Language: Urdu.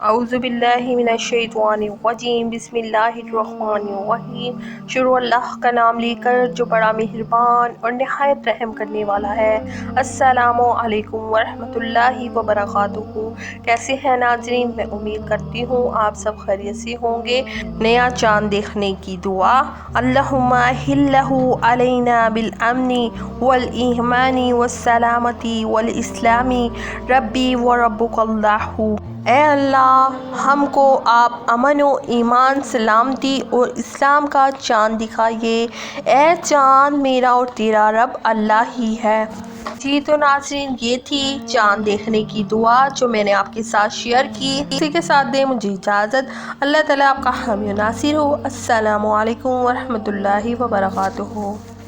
اعوذ باللہ من الشیطان الرجیم، بسم اللہ الرحمن الرحیم۔ شروع اللہ کا نام لے کر جو بڑا مہربان اور نہایت رحم کرنے والا ہے۔ السلام علیکم ورحمۃ اللہ وبرکاتہ۔ کیسے ہیں ناظرین؟ میں امید کرتی ہوں آپ سب خیریت سے ہوں گے۔ نیا چاند دیکھنے کی دعا۔ اللہم احلہ علینا بالامن والایمان والسلامت والاسلام ربی و ربک اللہ۔ اے اللہ، ہم کو آپ امن و ایمان، سلامتی اور اسلام کا چاند دکھائیے۔ اے چاند، میرا اور تیرا رب اللہ ہی ہے۔ جی تو ناظرین، یہ تھی چاند دیکھنے کی دعا جو میں نے آپ کے ساتھ شیئر کی۔ اسی کے ساتھ دیں مجھے اجازت۔ اللہ تعالیٰ آپ کا حامی و ناصر ہو۔ السلام علیکم ورحمۃ اللہ وبرکاتہ۔